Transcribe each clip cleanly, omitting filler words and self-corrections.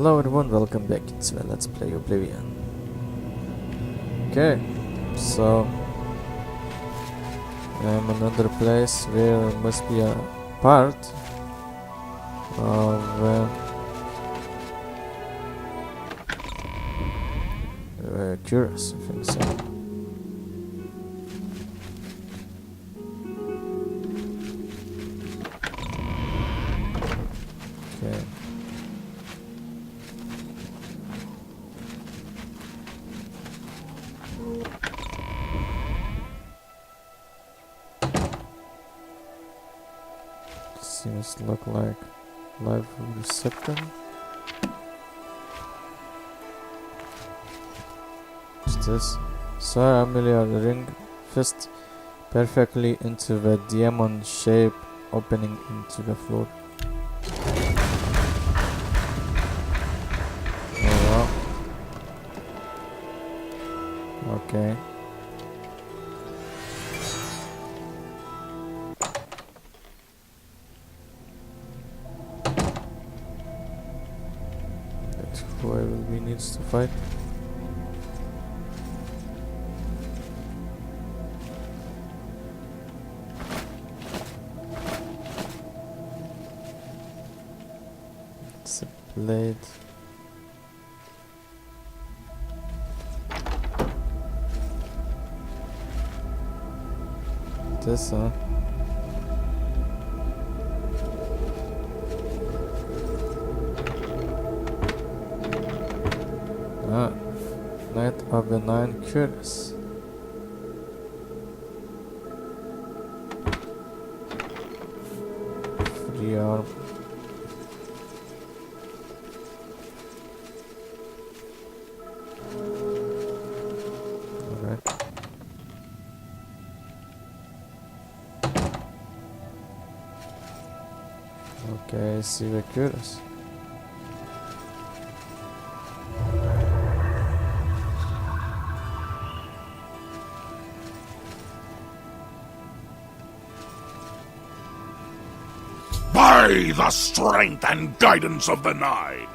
Hello everyone, welcome back to Let's Play Oblivion. Okay, so I'm in another place where must be a part of curious, I think so. Okay. Seems to look like live receptor. What's this? So Amelia ring fist perfectly into the diamond shape opening into the floor. Oh wow. Okay. Whoever we needs to fight. It's a blade. This, huh? Knight of the Nine Cures. Free arm. Alright. Okay, see the cures. By the strength and guidance of the Nine,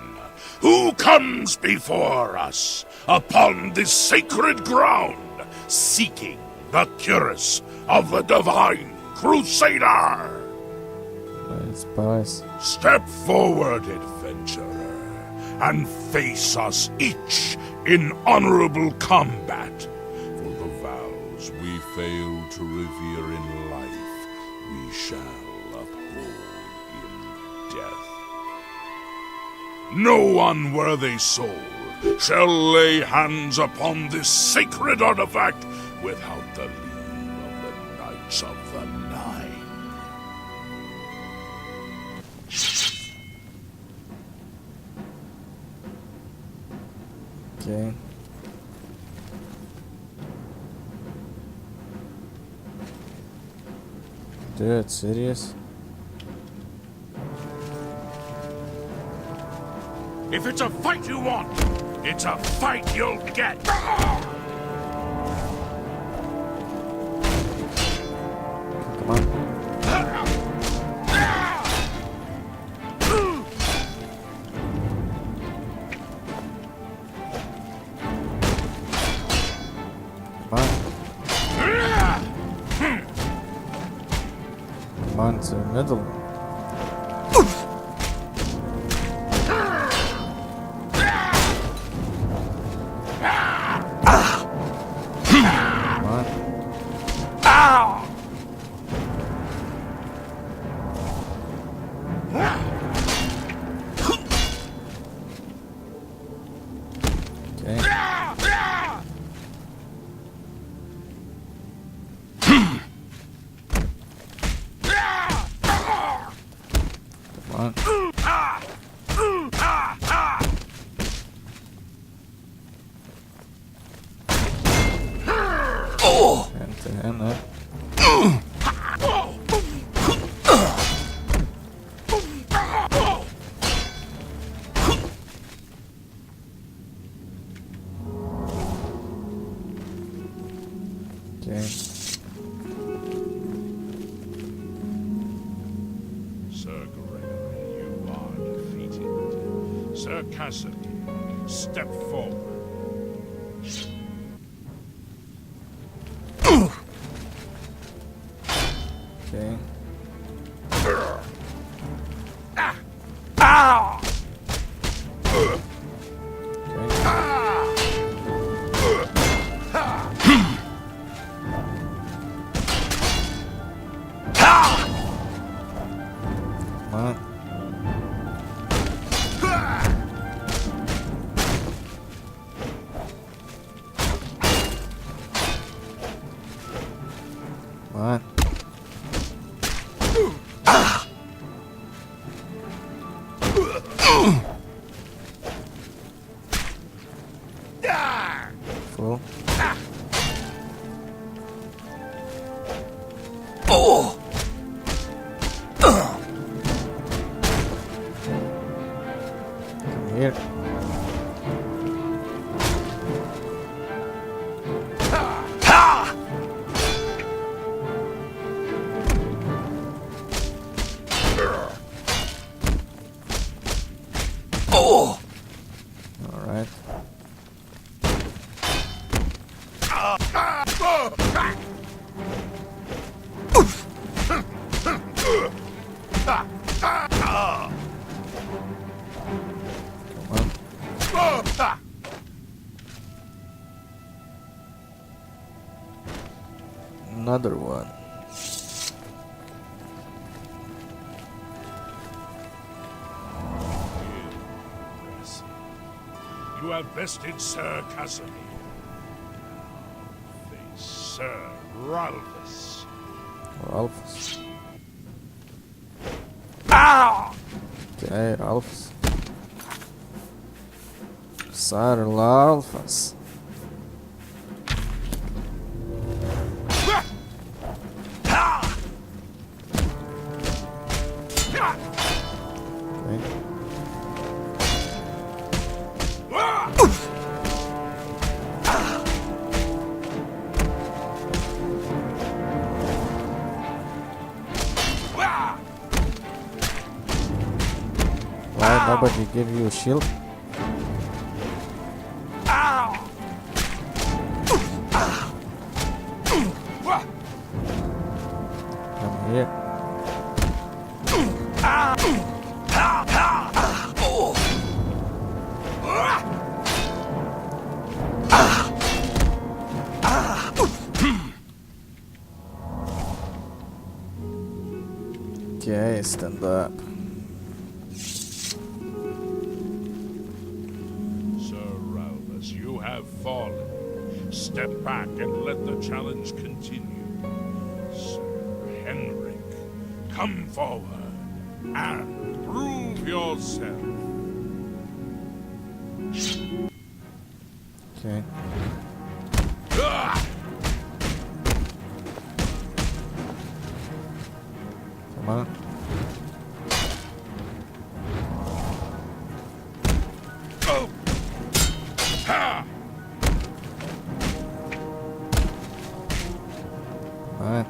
who comes before us upon this sacred ground, seeking the cuirass of the Divine Crusader? Nice boys. Step forward, adventurer, and face us each in honorable combat. For the vows we fail to revere in life, we shall uphold in death. No unworthy soul shall lay hands upon this sacred artifact without the leave of the Knights of the Nine. Okay. Dude, serious? If it's a fight you want, it's a fight you'll get. Come on. Come on to the middle. Hand to hand up. Okay. Sir Gregory, you are defeated. Sir Cassidy, step forward. Okay. Come on. Full. Come here. Alright. Another one. You have bested Sir Cassidy. Face Sir Ralphus. Ralphus. Ah! Okay, Ralphus. Sir Ralphus. Okay. Why nobody give you a shield? Come here. Okay, stand up. Sir Ralphus, you have fallen. Step back and let the challenge continue. Sir Henrik, come forward and prove yourself. Okay. Come on. Oh! Ha! Come on.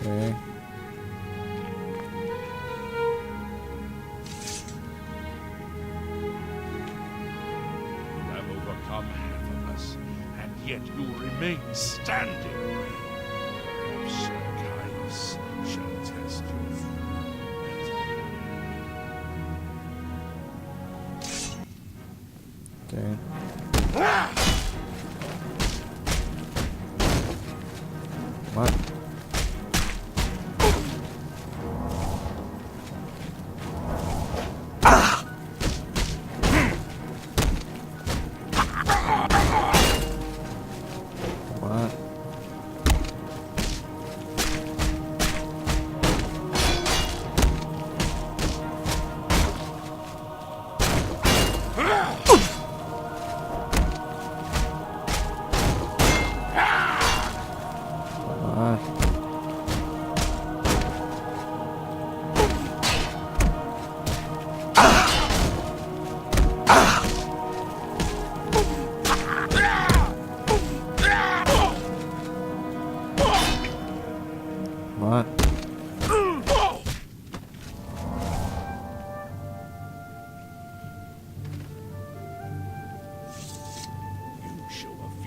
Okay. You have overcome half of us, and yet you remain standing. Sir Caius shall test your fruit. Okay. Come on. Come on.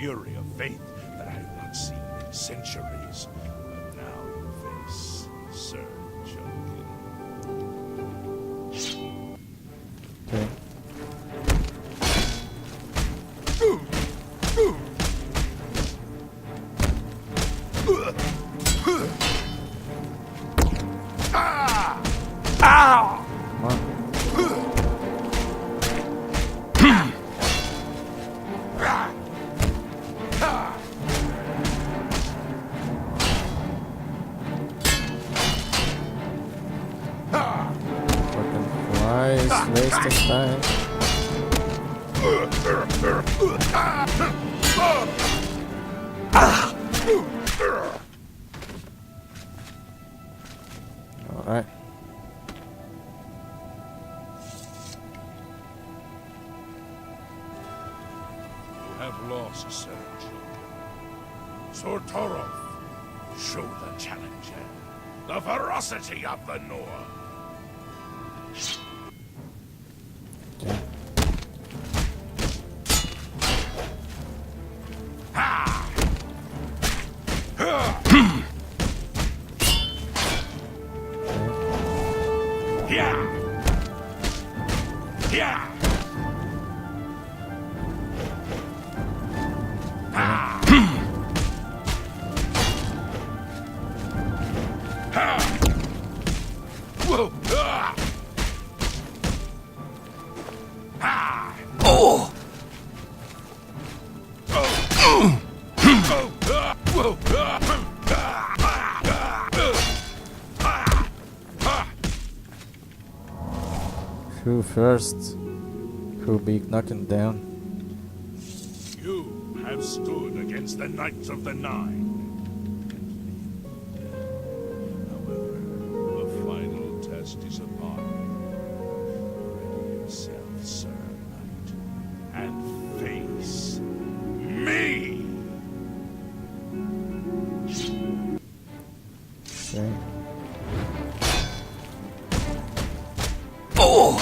fury of faith that I have not seen in centuries. But now you face Sir Jokin. Okay. Come on. Fucking flies, wasting time. Alright. You have lost, Sir Jokin. Sortorov, show the challenger the ferocity of the North. Okay. Yeah. Yeah. Whoa. Oh. Who first? Who be knocking down? You have stood against the Knights of the Nine. However, the final test is upon you. Ready yourself, Sir Knight, and face me! Okay. Oh!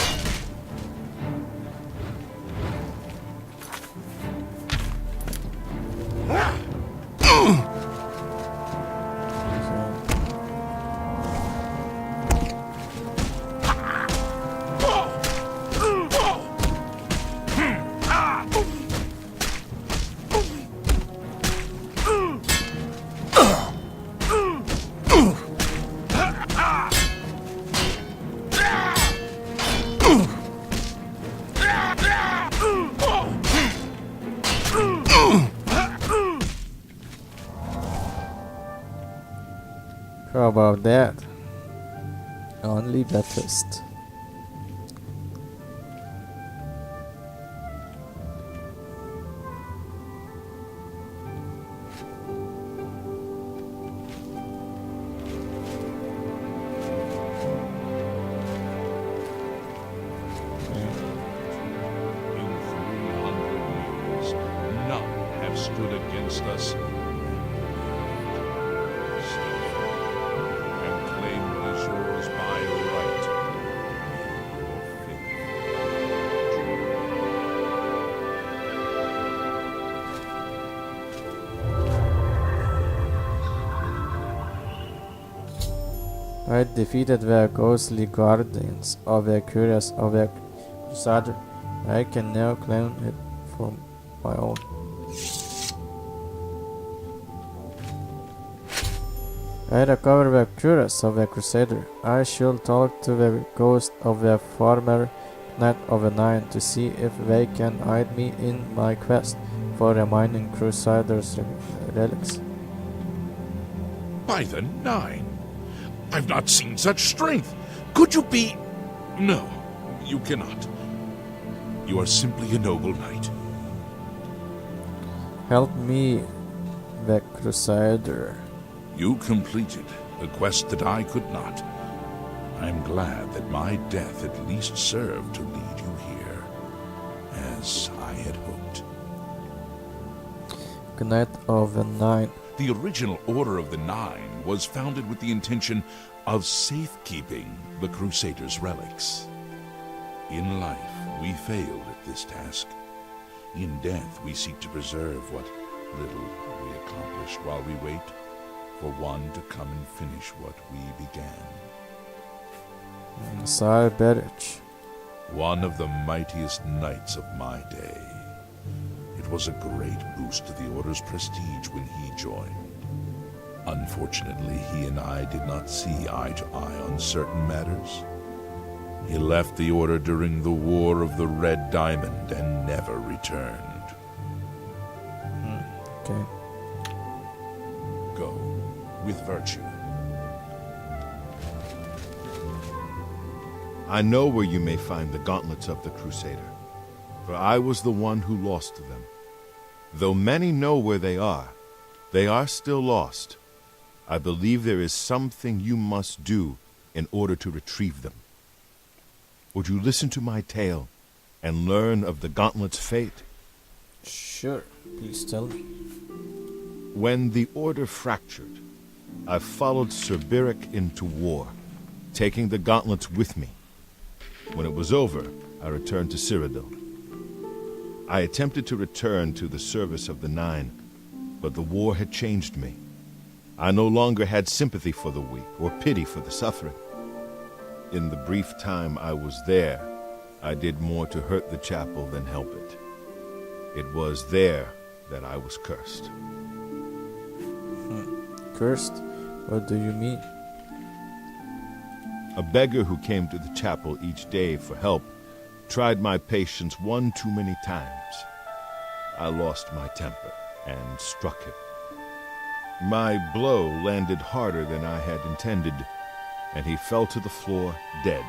How about that? Only breakfast. In 300 years, none have stood against us. And claim what is yours by right. I defeated their ghostly guardians of their curious of their crusader. I can now claim it for my own. I recover the curious of the crusader. I shall talk to the ghost of the former Knight of the Nine to see if they can aid me in my quest for remaining crusaders' relics. By the Nine! I've not seen such strength! Could you be... No, you cannot. You are simply a noble knight. Help me, the crusader. You completed a quest that I could not. I'm glad that my death at least served to lead you here, as I had hoped. Knight of the Nine. The original Order of the Nine was founded with the intention of safekeeping the Crusaders' relics. In life, we failed at this task. In death, we seek to preserve what little we accomplish while we wait for one to come and finish what we began. Sire Berich. One of the mightiest knights of my day. It was a great boost to the Order's prestige when he joined. Unfortunately, he and I did not see eye to eye on certain matters. He left the Order during the War of the Red Diamond and never returned. Okay. Go with virtue. I know where you may find the gauntlets of the Crusader, for I was the one who lost them. Though many know where they are still lost. I believe there is something you must do in order to retrieve them. Would you listen to my tale and learn of the gauntlet's fate? Sure, please tell me. When the Order fractured, I followed Sir Beric into war, taking the gauntlets with me. When it was over, I returned to Cyrodiil. I attempted to return to the service of the Nine, but the war had changed me. I no longer had sympathy for the weak or pity for the suffering. In the brief time I was there, I did more to hurt the chapel than help it. It was there that I was cursed. Cursed? What do you mean? A beggar who came to the chapel each day for help tried my patience one too many times. I lost my temper and struck him. My blow landed harder than I had intended, and he fell to the floor dead,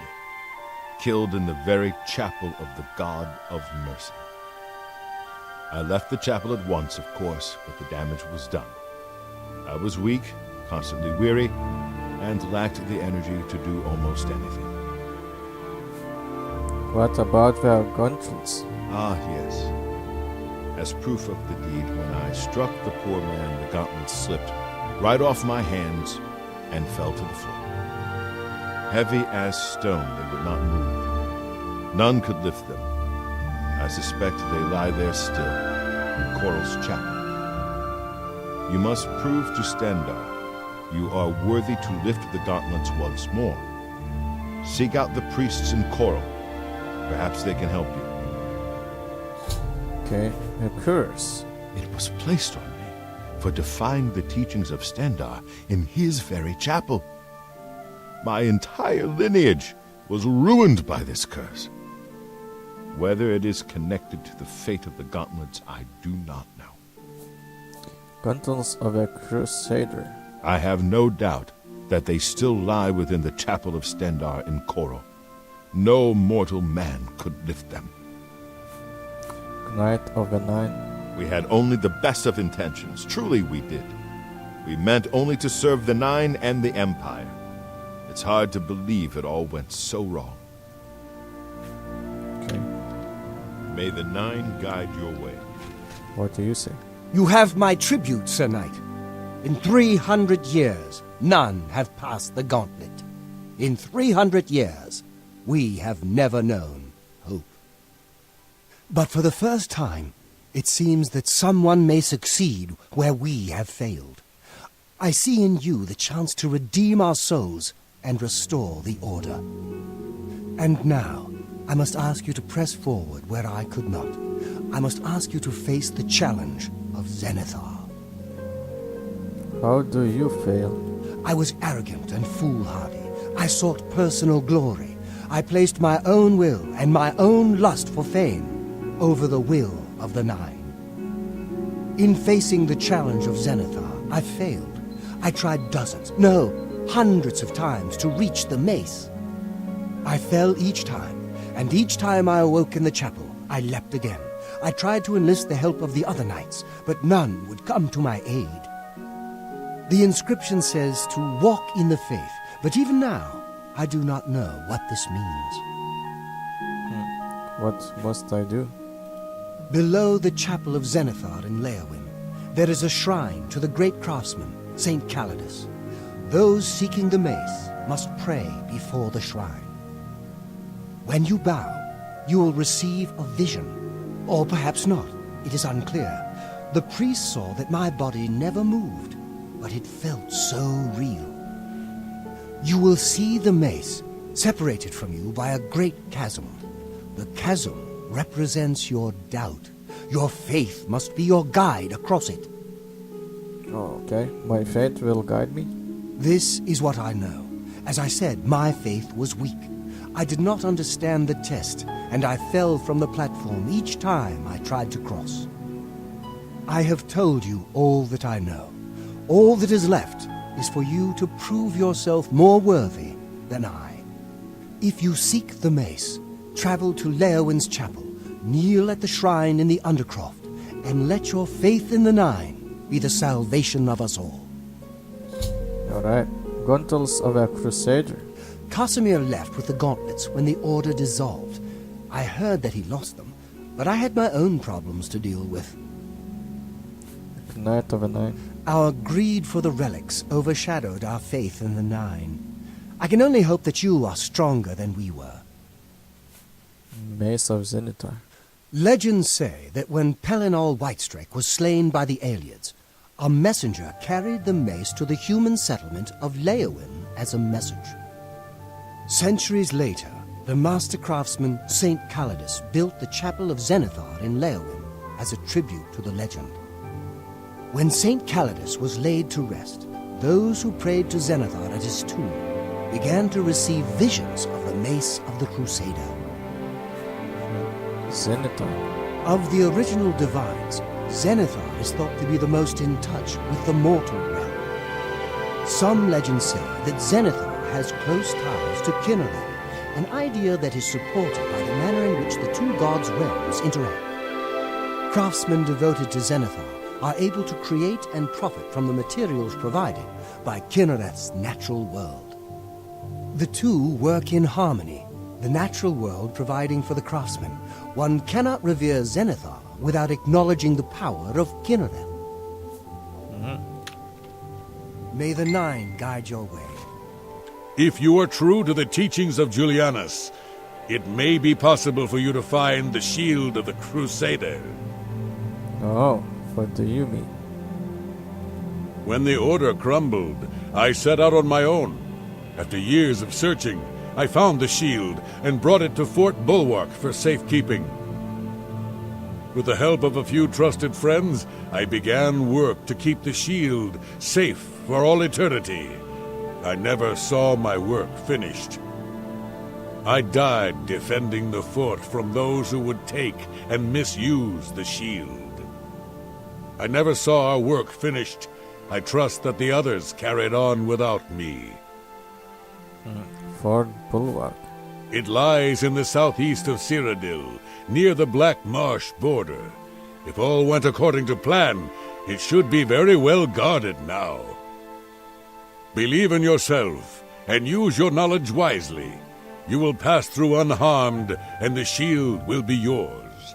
killed in the very chapel of the God of Mercy. I left the chapel at once, of course, but the damage was done. I was weak, constantly weary, and lacked the energy to do almost anything. What about their gauntlets? Ah, yes. As proof of the deed, when I struck the poor man, the gauntlets slipped right off my hands and fell to the floor. Heavy as stone, they would not move. None could lift them. I suspect they lie there still, in Coral's chapel. You must prove to Stendar you are worthy to lift the gauntlets once more. Seek out the priests in Coral. Perhaps they can help you. Okay, a curse. It was placed on me for defying the teachings of Stendar in his very chapel. My entire lineage was ruined by this curse. Whether it is connected to the fate of the gauntlets, I do not know. Gauntlets of a Crusader. I have no doubt that they still lie within the chapel of Stendar in Coral. No mortal man could lift them. Knight of a Nine. We had only the best of intentions. Truly we did. We meant only to serve the Nine and the Empire. It's hard to believe it all went so wrong. Okay, May the Nine guide your way. what do you say? You have my tribute, Sir Knight. In 300 years, none have passed the gauntlet. In 300 years, we have never known hope. But for the first time, it seems that someone may succeed where we have failed. I see in you the chance to redeem our souls and restore the Order. And now, I must ask you to press forward where I could not. I must ask you to face the challenge of Zenithar. How do you fail? I was arrogant and foolhardy. I sought personal glory. I placed my own will and my own lust for fame over the will of the Nine. In facing the challenge of Zenithar, I failed. I tried dozens, no, hundreds of times to reach the mace. I fell each time, and each time I awoke in the chapel, I leapt again. I tried to enlist the help of the other knights, but none would come to my aid. The inscription says to walk in the faith, but even now, I do not know what this means. What must I do? Below the chapel of Zenithar in Leowyn, there is a shrine to the great craftsman, Saint Calidus. Those seeking the mace must pray before the shrine. When you bow, you will receive a vision. Or perhaps not, it is unclear. The priest saw that my body never moved, but it felt so real. You will see the mace, separated from you by a great chasm. The chasm represents your doubt. Your faith must be your guide across it. Oh, okay. My faith will guide me. This is what I know. As I said, my faith was weak. I did not understand the test, and I fell from the platform each time I tried to cross. I have told you all that I know. All that is left is for you to prove yourself more worthy than I. If you seek the mace, travel to Leowin's chapel, kneel at the shrine in the Undercroft, and let your faith in the Nine be the salvation of us all. Alright. Gauntles of a Crusader. Casimir left with the gauntlets when the Order dissolved. I heard that he lost them, but I had my own problems to deal with. Knight of a Nine. Our greed for the relics overshadowed our faith in the Nine. I can only hope that you are stronger than we were. Mace of Zenitar. Legends say that when Pelinal Whitestrake was slain by the Aelids, a messenger carried the mace to the human settlement of Leowin as a message. Centuries later, the master craftsman St. Calidus built the Chapel of Zenithar in Leowin as a tribute to the legend. When St. Calidus was laid to rest, those who prayed to Zenithar at his tomb began to receive visions of the mace of the Crusader. Zenitar. Of the original divines, Zenithar is thought to be the most in touch with the mortal realm. Some legends say that Zenithar has close ties to Kinnereth, an idea that is supported by the manner in which the two gods' realms interact. Craftsmen devoted to Zenithar are able to create and profit from the materials provided by Kinnereth's natural world. The two work in harmony, the natural world providing for the craftsman. One cannot revere Zenithar without acknowledging the power of Kinnereth. May the Nine guide your way. If you are true to the teachings of Julianus, it may be possible for you to find the shield of the Crusader. Oh, what do you mean? When the Order crumbled, I set out on my own. After years of searching, I found the shield and brought it to Fort Bulwark for safekeeping. With the help of a few trusted friends, I began work to keep the shield safe for all eternity. I never saw my work finished. I died defending the fort from those who would take and misuse the shield. I never saw our work finished. I trust that the others carried on without me. Fort Bulwark. It lies in the southeast of Cyrodiil, near the Black Marsh border. If all went according to plan, it should be very well guarded now. Believe in yourself, and use your knowledge wisely. You will pass through unharmed, and the shield will be yours.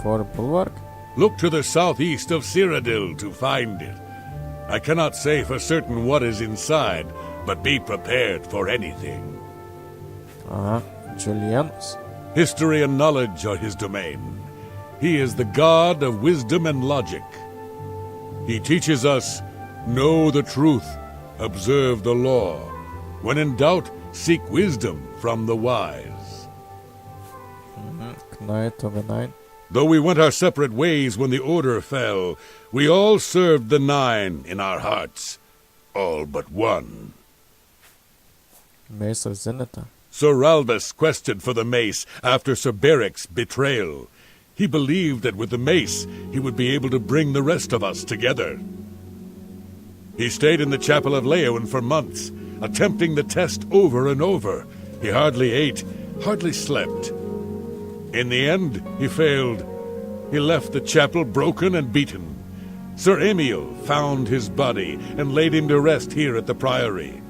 Fort Bulwark? Look to the southeast of Cyrodiil to find it. I cannot say for certain what is inside, but be prepared for anything. Julianus. History and knowledge are his domain. He is the god of wisdom and logic. He teaches us, know the truth, observe the law. When in doubt, seek wisdom from the wise. Knight of a Nine. Though we went our separate ways when the Order fell, we all served the Nine in our hearts. All but one. Mace of Zenithar. Sir Ralbus quested for the mace after Sir Beric's betrayal. He believed that with the mace, he would be able to bring the rest of us together. He stayed in the Chapel of Leowin for months, attempting the test over and over. He hardly ate, hardly slept. In the end, he failed. He left the chapel broken and beaten. Sir Emil found his body and laid him to rest here at the Priory.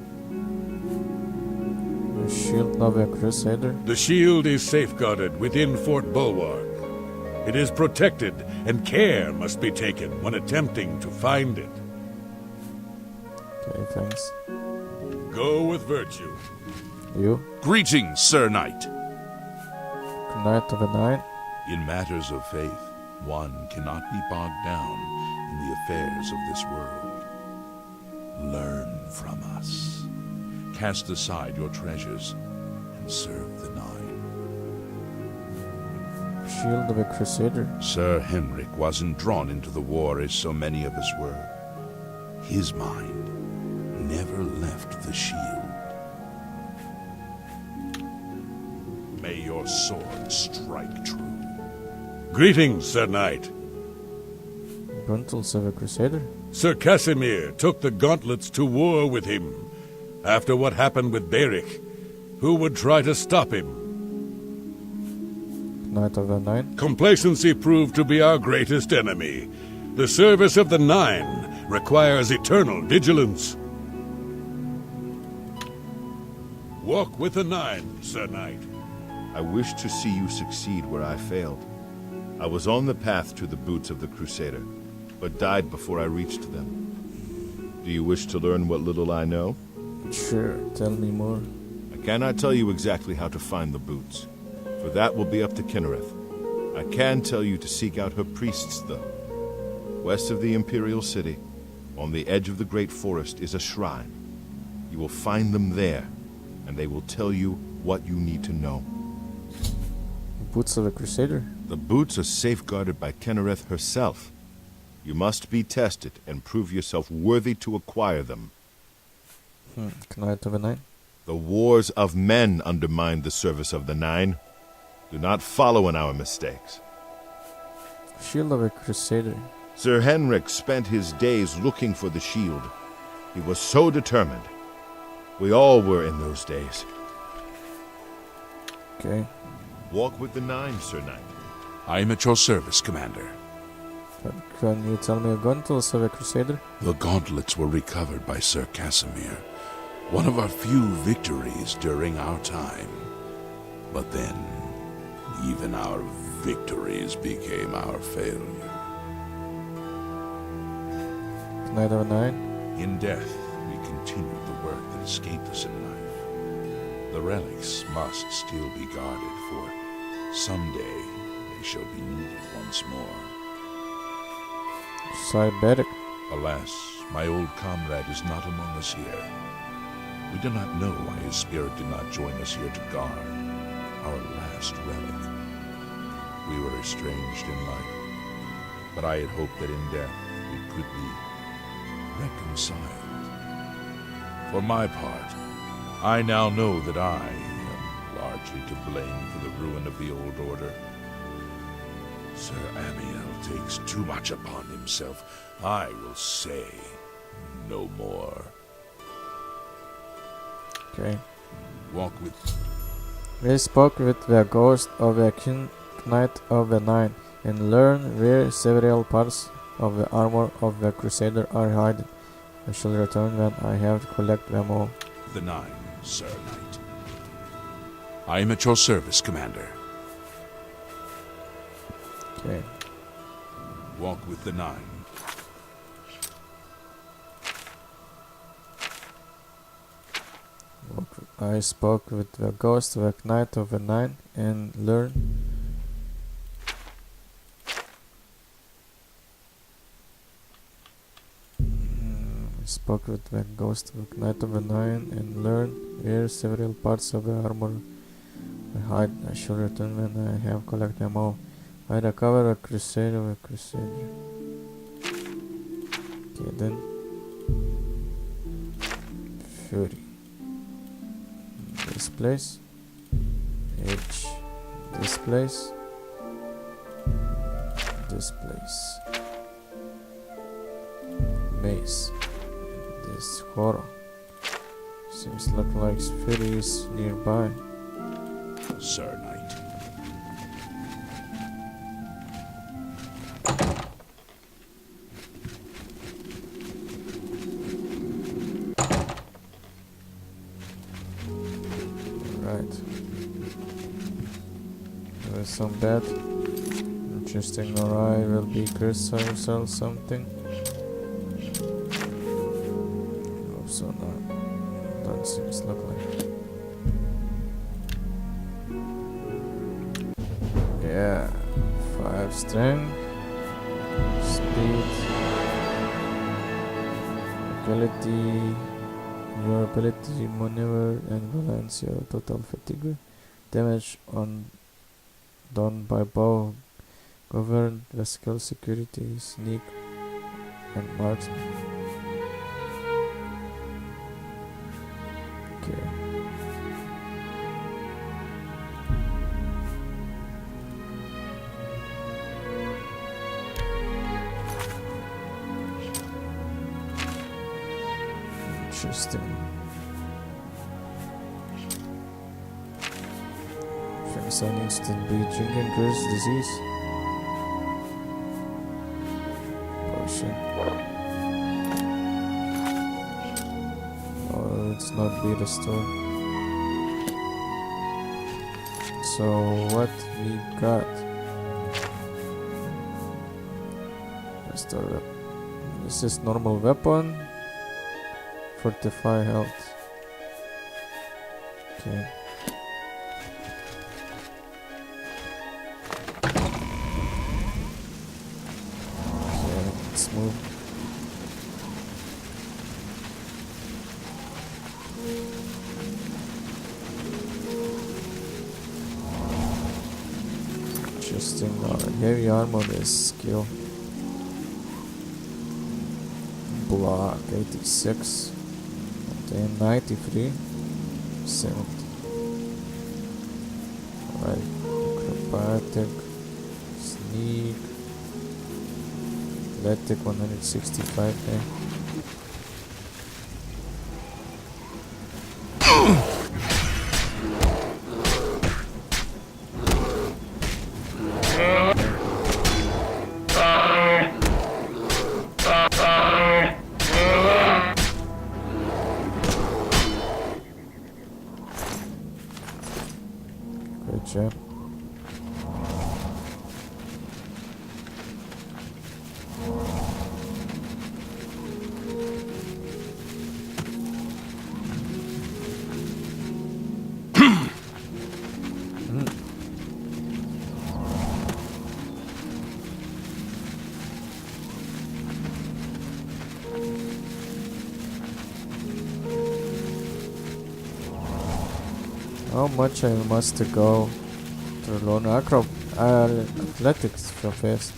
The shield of a Crusader. The shield is safeguarded within Fort Bulwark. It is protected, and care must be taken when attempting to find it. Okay, thanks. Go with virtue. You? Greetings, Sir Knight. Knight of a Nine. In matters of faith, One cannot be bogged down in the affairs of this world. Learn from us. Cast aside your treasures and serve the Nine. Shield of a Crusader. Sir Henrik wasn't drawn into the war as so many of us were. His mind never left the shield. May your sword strike true. Greetings, Sir Knight. Gauntlets of a Crusader. Sir Casimir took the gauntlets to war with him. After what happened with Beric, who would try to stop him? Knight of the Nine. Complacency proved to be our greatest enemy. The service of the Nine requires eternal vigilance. Walk with the Nine, Sir Knight. I wish to see you succeed where I failed. I was on the path to the boots of the Crusader, but died before I reached them. Do you wish to learn what little I know? Sure, tell me more. I cannot tell you exactly how to find the boots, for that will be up to Kinnereth. I can tell you to seek out her priests, though. West of the Imperial City, on the edge of the Great Forest, is a shrine. You will find them there, and they will tell you what you need to know. Boots of a Crusader. The boots are safeguarded by Kinnereth herself. You must be tested and prove yourself worthy to acquire them. Knight of a Nine. The wars of men undermined the service of the Nine. Do not follow in our mistakes. Shield of a Crusader. Sir Henrik spent his days looking for the shield. He was so determined. We all were in those days. Okay. Walk with the Nine, Sir Knight. I am at your service, Commander. But can you tell me a gauntlets of a Crusader? The gauntlets were recovered by Sir Casimir, one of our few victories during our time. But then, even our victories became our failure. Knight of a Nine. In death, we continued the work that escaped us in life. The relics must still be guarded, for someday they shall be needed once more. Cybertic. Alas, my old comrade is not among us here. We do not know why his spirit did not join us here to guard our last relic. We were estranged in life, but I had hoped that in death we could be reconciled. For my part, I now know that I am largely to blame for the ruin of the old order. Sir Amiel takes too much upon himself. I will say no more. Okay. Walk with... We spoke with the ghost of a Knight of the Nine and learned where several parts of the armor of the Crusader are hidden. I shall return when I have collected them all. the Nine, Sir Knight. I am at your service, Commander. Okay. Walk with the Nine. I spoke with the ghost of a Knight of the Nine and learned spoke with the ghost of a Knight of the Nine and learned where several parts of the armor are hidden. I shall return when I have collected them all. I recover a crusade of a crusader. Okay, then Fury. This place. H. This place. This place. Mace. This horror. Seems like Fury is nearby. Sir Knight. Right. There is some bad. Interesting, or I will be cursed ourselves something. Hope so not. That seems look like. Yeah. 5 strength. ability, your ability maneuver and balance your total fatigue damage on done by bow, govern the skill security, sneak, and marksman. Okay. Interesting. Face an instant bleeding and curse disease. Potion. Oh, it's not be restored. So what we got? Restore weapon. This is normal weapon. 45 health. Okay. Okay, let's move. Interesting. Heavy armor is skill. Block 86. Then 93, 70. Alright, acrobatic, sneak, athletic 165 there. Great job. How much I must go to learn athletics so fast?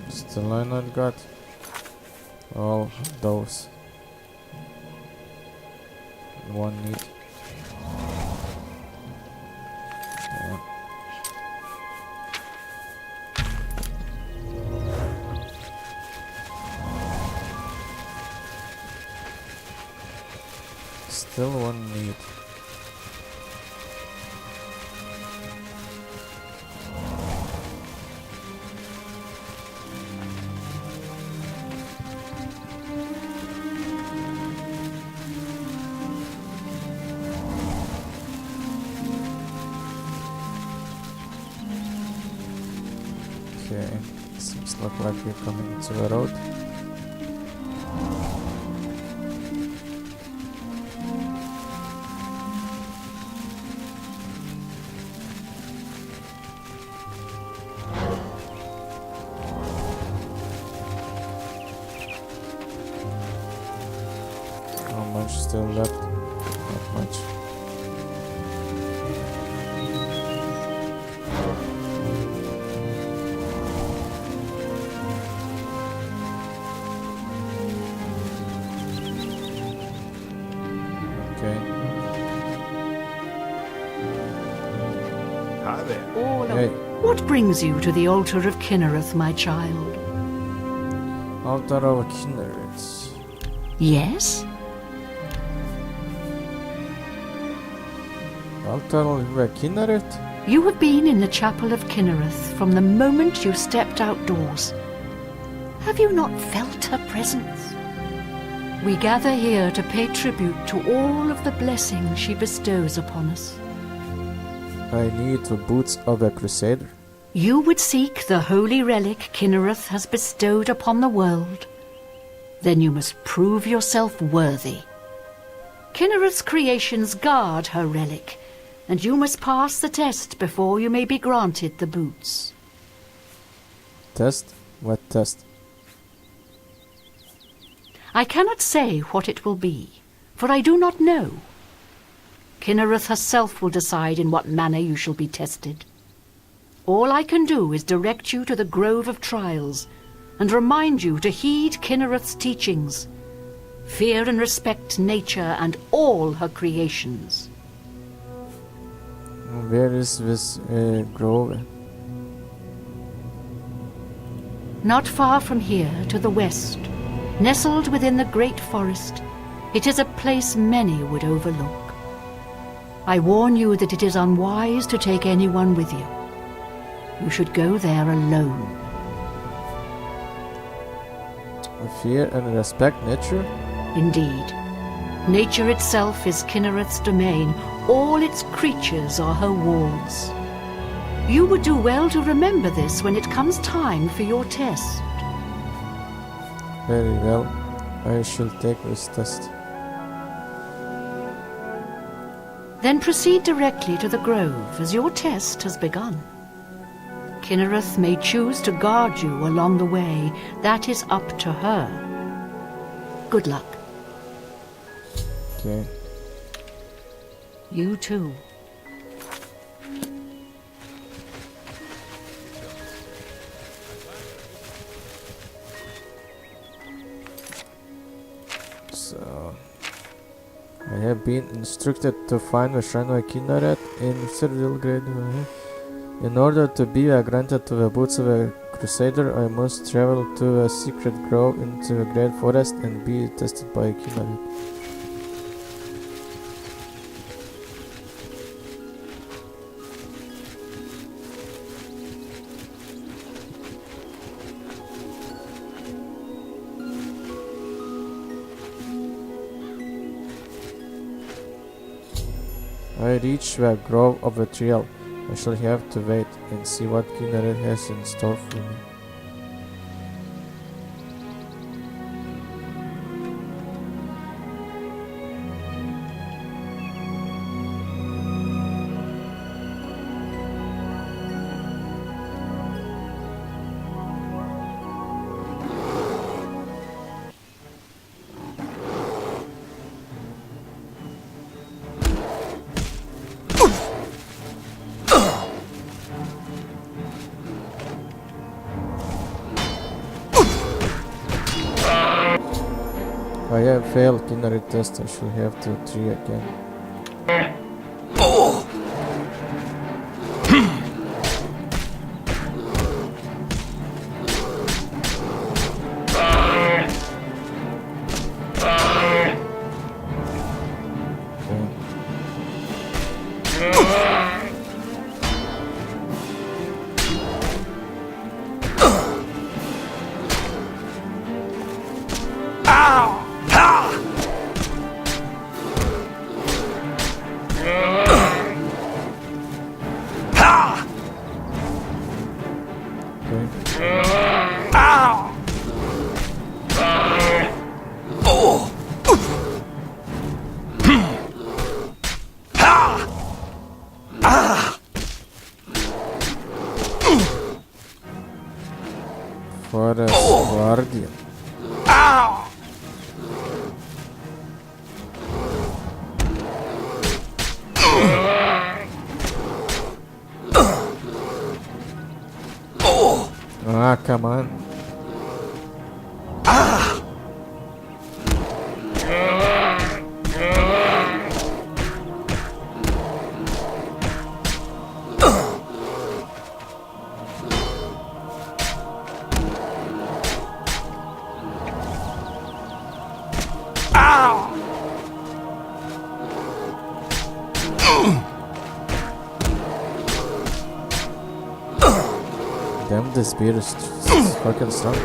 Still I not got all those. One need. Yeah. Still one need. Okay, seems like we're coming to the road. How much still left? Not much. Okay. Hi there. Hey, What brings you to the altar of Kinnereth, my child? altar of Kinnereth. Yes? Altar of Kinnereth? You have been in the chapel of Kinnereth from the moment you stepped outdoors. Have you not felt her presence? We gather here to pay tribute to all of the blessings she bestows upon us. I need the boots of a crusader. You would seek the holy relic Kynareth has bestowed upon the world. Then you must prove yourself worthy. Kynareth's creations guard her relic, and you must pass the test before you may be granted the boots. Test? What test? I cannot say what it will be, for I do not know. Kynareth herself will decide in what manner you shall be tested. All I can do is direct you to the Grove of Trials, and remind you to heed Kynareth's teachings. Fear and respect nature and all her creations. Where is this grove? Not far from here, to the west, nestled within the great forest, it is a place many would overlook. I warn you that it is unwise to take anyone with you. You should go there alone. Fear and respect nature? Indeed. Nature itself is Kynareth's domain. All its creatures are her wards. You would do well to remember this when it comes time for your test. Very well. I shall take this test. Then proceed directly to the grove, as your test has begun. Kynareth may choose to guard you along the way. That is up to her. Good luck. Okay. You too. So, I have been instructed to find the shrine of Kynareth in Cyril Grade. In order to be granted to the boots of a crusader, I must travel to a secret grove into the great forest and be tested by Kynareth. I reach the grove of the trail. I shall have to wait and see what Kynareth has in store for me. I have failed Kynareth test. I shall have to try again. Forest Guardian. Ah, come on. Damn, this spear is fucking strong.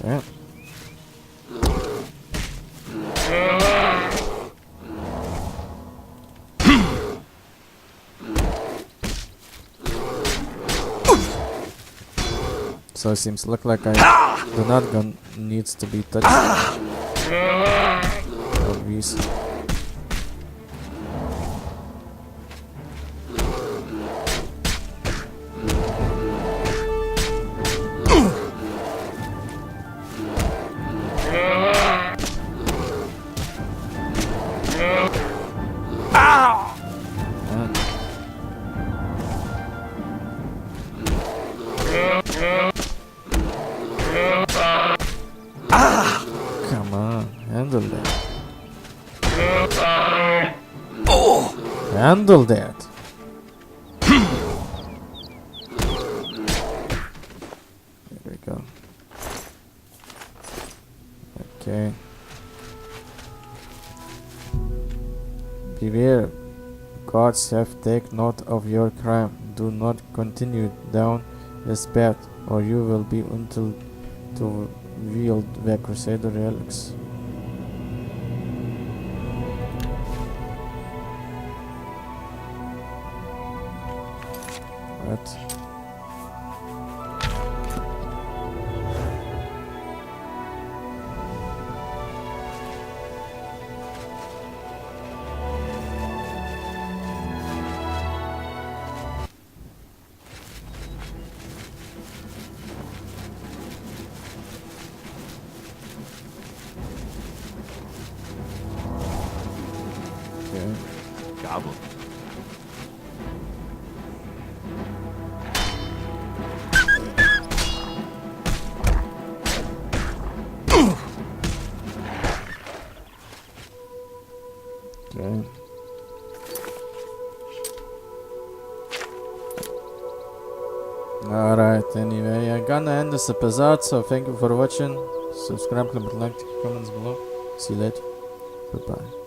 Okay. So it seems look like the nut gun needs to be touched. Obvious. Come on, handle that. Handle that. There we go. Okay. Beware, gods have taken note of your crime. Do not continue down this path, or you will be until to wield the Crusader relics. What? Okay. Goblin. Okay. Alright, anyway, I'm gonna end this episode, so thank you for watching. Subscribe, comment, like, comments below. See you later. Goodbye.